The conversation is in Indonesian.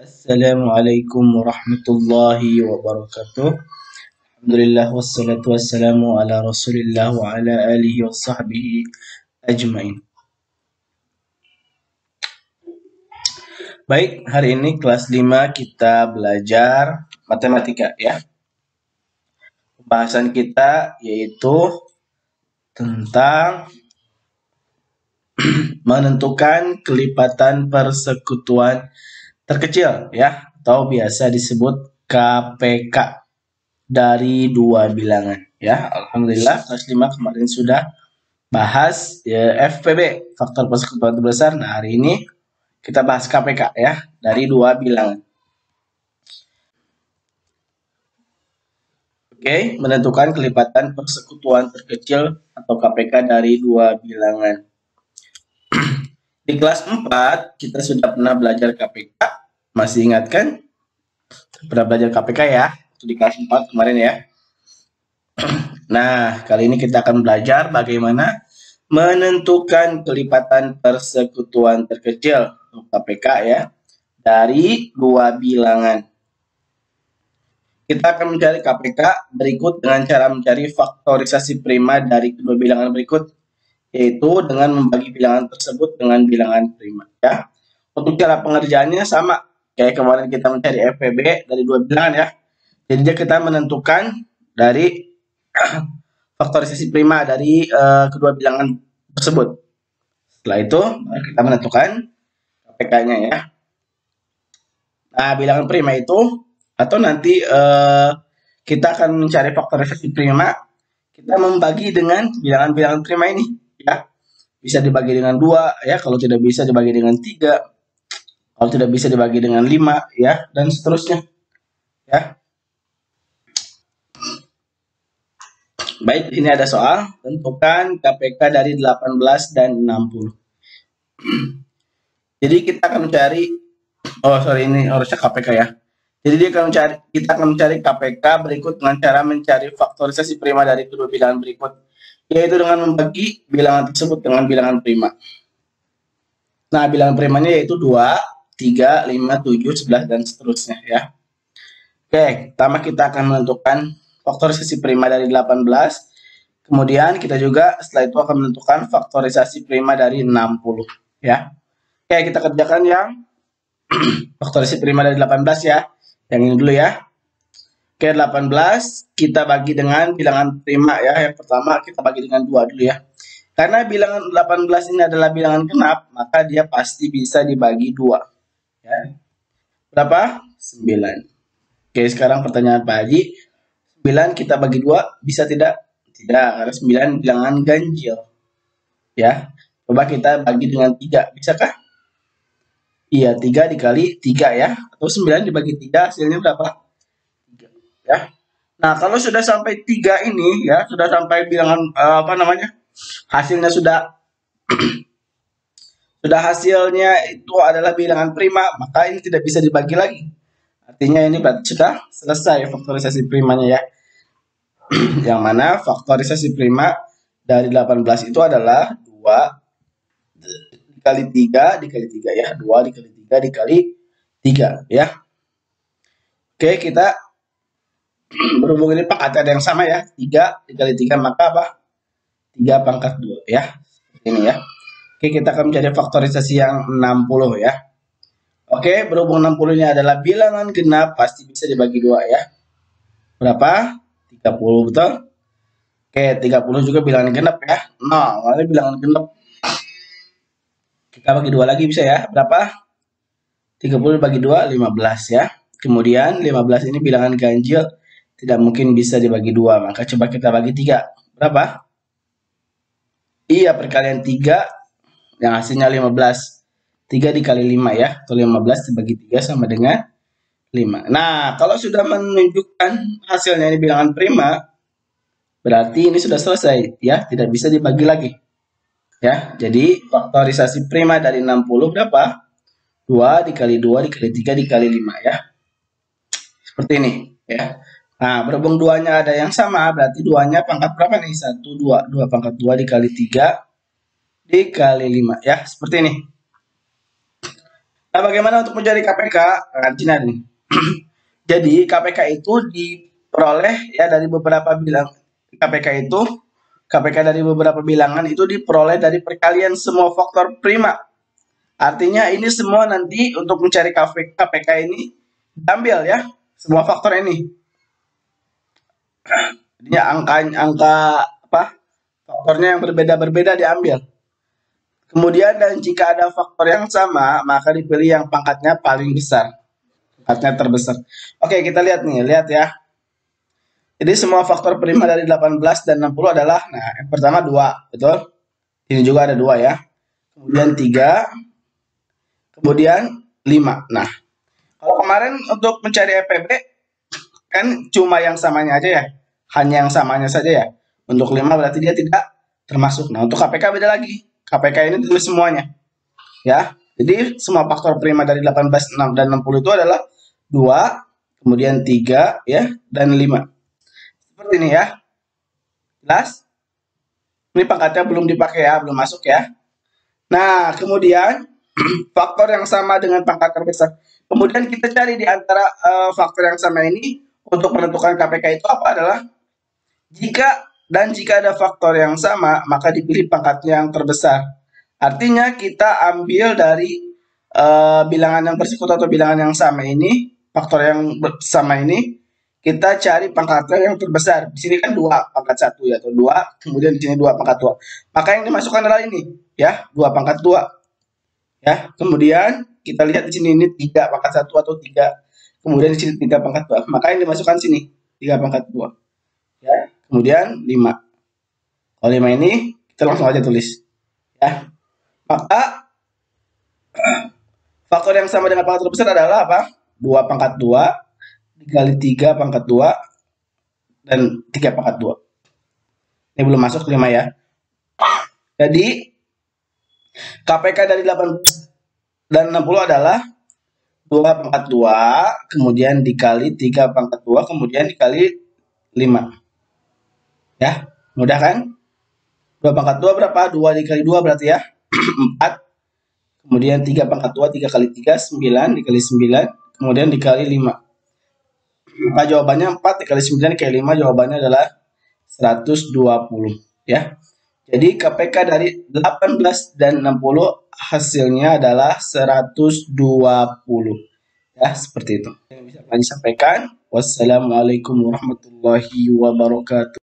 Assalamualaikum warahmatullahi wabarakatuh. Alhamdulillah wassalatu wassalamu ala Rasulillah wa ala alihi wa sahbihi ajmain. Baik, hari ini kelas 5 kita belajar matematika ya. Pembahasan kita yaitu tentang menentukan kelipatan persekutuan terkecil ya, atau biasa disebut KPK dari dua bilangan ya. Alhamdulillah kelas 5 kemarin sudah bahas ya, FPB, faktor persekutuan terbesar. Nah, hari ini kita bahas KPK ya, dari dua bilangan. Oke, menentukan kelipatan persekutuan terkecil atau KPK dari dua bilangan. Di kelas 4 kita sudah pernah belajar KPK. Masih ingat kan? Pernah belajar KPK ya? Itu di kelas 4 kemarin ya. Nah, kali ini kita akan belajar bagaimana menentukan kelipatan persekutuan terkecil atau KPK ya, dari dua bilangan. Kita akan mencari KPK berikut dengan cara mencari faktorisasi prima dari kedua bilangan berikut, yaitu dengan membagi bilangan tersebut dengan bilangan prima ya. Untuk cara pengerjaannya sama kayak kemarin kita mencari FPB dari dua bilangan ya. Jadi kita menentukan dari faktorisasi prima dari kedua bilangan tersebut. Setelah itu kita menentukan KPK-nya ya. Nah, bilangan prima itu atau nanti kita akan mencari faktorisasi prima, kita membagi dengan bilangan-bilangan prima ini ya. Bisa dibagi dengan 2 ya, kalau tidak bisa dibagi dengan 3, kalau tidak bisa dibagi dengan 5 ya, dan seterusnya ya. Baik, ini ada soal tentukan KPK dari 18 dan 60. Jadi kita akan mencari ini harusnya KPK ya. Jadi kita akan mencari KPK berikut dengan cara mencari faktorisasi prima dari kedua bilangan berikut, yaitu dengan membagi bilangan tersebut dengan bilangan prima. Nah, bilangan primanya yaitu 2, 3, 5, 7, 11 dan seterusnya ya. Oke, pertama kita akan menentukan faktorisasi prima dari 18. Kemudian kita juga setelah itu akan menentukan faktorisasi prima dari 60 ya. Oke, kita kerjakan yang faktorisasi prima dari 18 ya. Yang ini dulu ya. Oke, 18 kita bagi dengan bilangan prima ya. Yang pertama kita bagi dengan 2 dulu ya. Karena bilangan 18 ini adalah bilangan genap, maka dia pasti bisa dibagi 2 ya. Berapa? 9. Oke, sekarang pertanyaan Pak Haji, 9 kita bagi 2 bisa tidak? Tidak, karena 9 bilangan ganjil ya. Coba kita bagi dengan 3, bisakah? Iya, 3 dikali 3 ya, atau 9 dibagi 3 hasilnya berapa? 3 ya. Nah, kalau sudah sampai 3 ini ya, sudah sampai bilangan hasilnya sudah hasilnya itu adalah bilangan prima, maka ini tidak bisa dibagi lagi. Artinya ini berarti sudah selesai faktorisasi primanya ya. Yang mana faktorisasi prima dari 18 itu adalah 2 dikali 3 dikali 3 ya. 2 dikali 3 dikali 3 ya. Oke, kita berhubung ini pangkat ada yang sama ya. 3 dikali 3 maka apa? 3 pangkat 2 ya. Ini ya. Oke, kita akan mencari faktorisasi yang 60 ya. Oke, berhubung 60 ini adalah bilangan genap, pasti bisa dibagi 2 ya. Berapa? 30, betul? Oke, 30 juga bilangan genap ya. Nah, ini bilangan genap. Kita bagi 2 lagi bisa ya. Berapa? 30 bagi 2, 15 ya. Kemudian 15 ini bilangan ganjil, tidak mungkin bisa dibagi 2, maka coba kita bagi 3. Berapa? Iya, perkalian 3 yang hasilnya 15. 3 dikali 5 ya, atau 15 dibagi 3 sama dengan 5. Nah, kalau sudah menunjukkan hasilnya ini bilangan prima, berarti ini sudah selesai ya, tidak bisa dibagi lagi. Ya, jadi faktorisasi prima dari 60 berapa? 2 dikali 2 dikali 3 dikali 5 ya. Seperti ini ya. Nah, berhubung 2-nya ada yang sama, berarti 2-nya pangkat berapa nih? 1, 2. 2 pangkat 2 dikali 3 dikali 5 ya. Seperti ini. Nah, bagaimana untuk mencari KPK? Cina nih. Jadi KPK itu diperoleh ya dari beberapa bilang KPK dari beberapa bilangan itu diperoleh dari perkalian semua faktor prima. Artinya ini semua nanti untuk mencari KPK ini diambil ya semua faktor ini. Artinya angka apa faktornya yang berbeda-berbeda diambil. Kemudian dan jika ada faktor yang sama maka dipilih yang pangkatnya paling besar. Pangkatnya terbesar. Oke, kita lihat nih, lihat ya. Jadi semua faktor prima dari 18 dan 60 adalah, nah yang pertama 2, betul? Ini juga ada 2 ya. Kemudian 3, kemudian 5. Nah, kalau kemarin untuk mencari EPB, kan cuma yang samanya aja ya. Hanya yang samanya saja ya. Untuk 5 berarti dia tidak termasuk. Nah, untuk KPK beda lagi. KPK ini ditulis semuanya. Ya, jadi semua faktor prima dari 18 dan 60 itu adalah 2, kemudian 3 ya, dan 5. Seperti ini ya. Jelas? Ini pangkatnya belum dipakai ya, belum masuk ya. Nah, kemudian faktor yang sama dengan pangkat terbesar. Kemudian kita cari di antara faktor yang sama ini untuk menentukan KPK itu apa adalah jika ada faktor yang sama, maka dipilih pangkatnya yang terbesar. Artinya kita ambil dari bilangan yang bersekutu atau bilangan yang sama ini, faktor yang sama ini, kita cari pangkatnya yang terbesar. Di sini kan 2 pangkat 1 ya, atau 2, kemudian di sini 2 pangkat 2. Maka yang dimasukkan adalah ini, ya, 2 pangkat 2. Ya, kemudian kita lihat di sini ini 3 pangkat 1 atau 3. Kemudian di sini 3 pangkat 2. Maka yang dimasukkan sini 3 pangkat 2. Ya, kemudian 5. Kalau 5 ini kita langsung aja tulis. Ya. Maka faktor yang sama dengan pangkat terbesar adalah apa? 2 pangkat 2 dikali 3 pangkat 2 dan 3 pangkat 2. Ini belum masuk 5 ya. Jadi KPK dari 18 dan 60 adalah 2 pangkat 2, kemudian dikali 3 pangkat 2, kemudian dikali 5. Ya, mudah kan? 2 pangkat 2 berapa? 2 dikali 2 berarti ya 4. Kemudian 3 pangkat 2, 3 kali 3, 9 dikali 9, kemudian dikali 5. Maka jawabannya 4 dikali 9 dikali 5, jawabannya adalah 120 ya. Jadi KPK dari 18 dan 60 hasilnya adalah 120 ya, seperti itu. Yang bisa kami sampaikan. Wassalamualaikum warahmatullahi wabarakatuh.